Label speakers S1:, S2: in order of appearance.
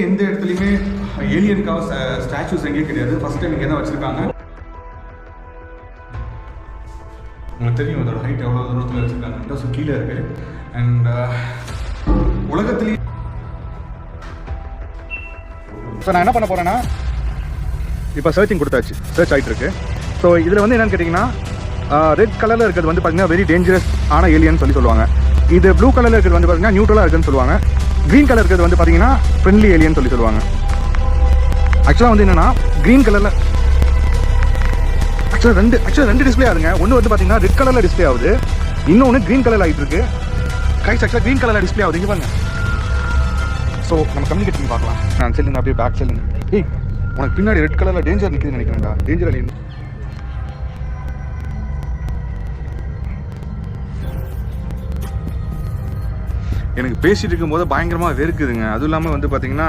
S1: எந்த இடத்துலையுமே ஏலியனுக்காக ஸ்டாச்சுஸ் எங்கேயும் கிடையாது. ஃபர்ஸ்ட் டைம் இங்கே தான் வச்சுருக்காங்க. உங்களுக்கு தெரியும் அதோட ஹைட் எவ்வளோ தூரத்தில் வச்சுருக்காங்க. ஸோ கீழே இருக்குது. அண்ட் உலகத்துலேயே
S2: ஸோ நான் என்ன பண்ண போகிறேன்னா, இப்போ சர்ச்சிங் கொடுத்தாச்சு, சர்ச் ஆகிட்டு இருக்கு. ஸோ இதில் வந்து என்னென்னு கேட்டிங்கன்னா, ரெட் கலரில் இருக்கிறது வந்து பார்த்தீங்கன்னா வெரி டேஞ்சரஸ் ஆன ஏலியன் சொல்லுவாங்க. இது ப்ளூ கலரில் இருக்கிறது வந்து பார்த்தீங்கன்னா நியூட்ரலாக இருக்குன்னு சொல்லுவாங்க. க்ரீன் கலர் இருக்கிறது வந்து பார்த்தீங்கன்னா ஃப்ரெண்ட்லி ஏலியன் சொல்லுவாங்க. ஆக்சுவலாக வந்து என்னென்னா க்ரீன் கலரில் ரெண்டு டிஸ்பிளே ஆகுதுங்க. ஒன்று வந்து பார்த்தீங்கன்னா ரெட் கலரில் டிஸ்பிளே ஆகுது, இன்னொன்று க்ரீன் கலரில் ஆகிட்டு இருக்கு. கைஸ் ஆக்சுவலாக க்ரீன் கலரில் டிஸ்பிளே ஆகுது. இங்கே பாருங்க. ஸோ நம்ம கம்யூனிகேட் பண்ணி பார்க்கலாம். நான் செல்லுங்க அப்படியே பேக் செல்லுங்க. ஏய், உனக்கு பின்னாடி ரெட் கலரில் டேஞ்சர் நிற்குதுன்னு நினைக்கிறேன்டா. டேஞ்சர் அலையன். எனக்கு பேசிட்டு இருக்கும்போது பயங்கரமாக வெறுக்குதுங்க. அதுவும் இல்லாமல் வந்து பார்த்தீங்கன்னா